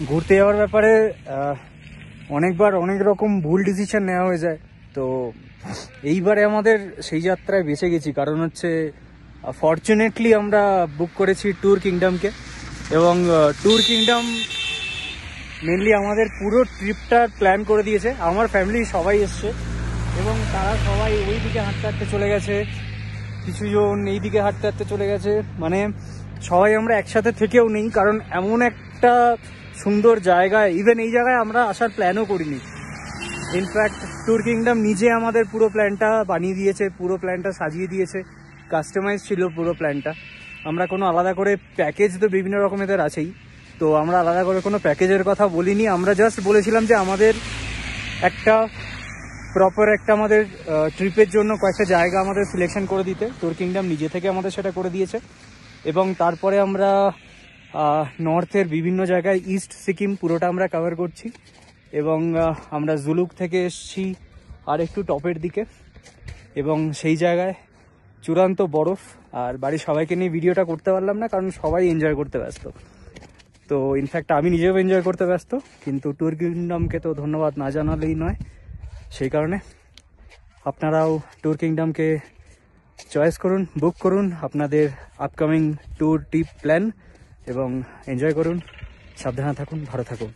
ঘুরতে যাওয়ার ব্যাপারে অনেকবার অনেক রকম ভুল ডিসিশন নেওয়া হয়ে যায়। তো এইবারে আমাদের সেই যাত্রায় বেঁচে গেছি, কারণ হচ্ছে ফরচুনেটলি আমরা বুক করেছি ট্যুর কিংডমকে, এবং ট্যুর কিংডম মেনলি আমাদের পুরো ট্রিপটা প্ল্যান করে দিয়েছে। আমার ফ্যামিলি সবাই এসছে এবং তারা সবাই ওই দিকে হাঁটতে হাঁটতে চলে গেছে, কিছুজন এই দিকে হাঁটতে হাঁটতে চলে গেছে। মানে সবাই আমরা একসাথে থেকেও নেই, কারণ এমন একটা সুন্দর জায়গায়, ইভেন এই জায়গায় আমরা আসার প্ল্যানও করিনি। ইনফ্যাক্ট ট্যুর কিংডম নিজে আমাদের পুরো প্ল্যানটা বানিয়ে দিয়েছে, পুরো প্ল্যানটা সাজিয়ে দিয়েছে, কাস্টমাইজ ছিল পুরো প্ল্যানটা। আমরা কোনো আলাদা করে প্যাকেজ তো বিভিন্ন রকমের আছেই, তো আমরা আলাদা করে কোনো প্যাকেজের কথা বলিনি। আমরা জাস্ট বলেছিলাম যে আমাদের একটা প্রপার একটা আমাদের ট্রিপের জন্য কয়েকটা জায়গা আমাদের সিলেকশন করে দিতে। ট্যুর কিংডম নিজে থেকে আমাদের সেটা করে দিয়েছে, এবং তারপরে আমরা নর্থের বিভিন্ন জায়গায়, ইস্ট সিকিম পুরোটা আমরা কভার করছি। এবং আমরা জুলুক থেকে এসছি আর একটু টপের দিকে, এবং সেই জায়গায় চূড়ান্ত বরফ। আর বাড়ির সবাইকে নিয়ে ভিডিওটা করতে পারলাম না, কারণ সবাই এনজয় করতে ব্যস্ত। তো ইনফ্যাক্ট আমি নিজেও এনজয় করতে ব্যস্ত, কিন্তু ট্যুর কিংডমকে তো ধন্যবাদ না জানালেই নয়। সেই কারণে আপনারাও ট্যুর কিংডমকে চয়েস করুন, বুক করুন আপনাদের আপকামিং ট্যুর ট্রিপ প্ল্যান, এবং এনজয় করুন। সাবধানে থাকুন, ভালো থাকুন।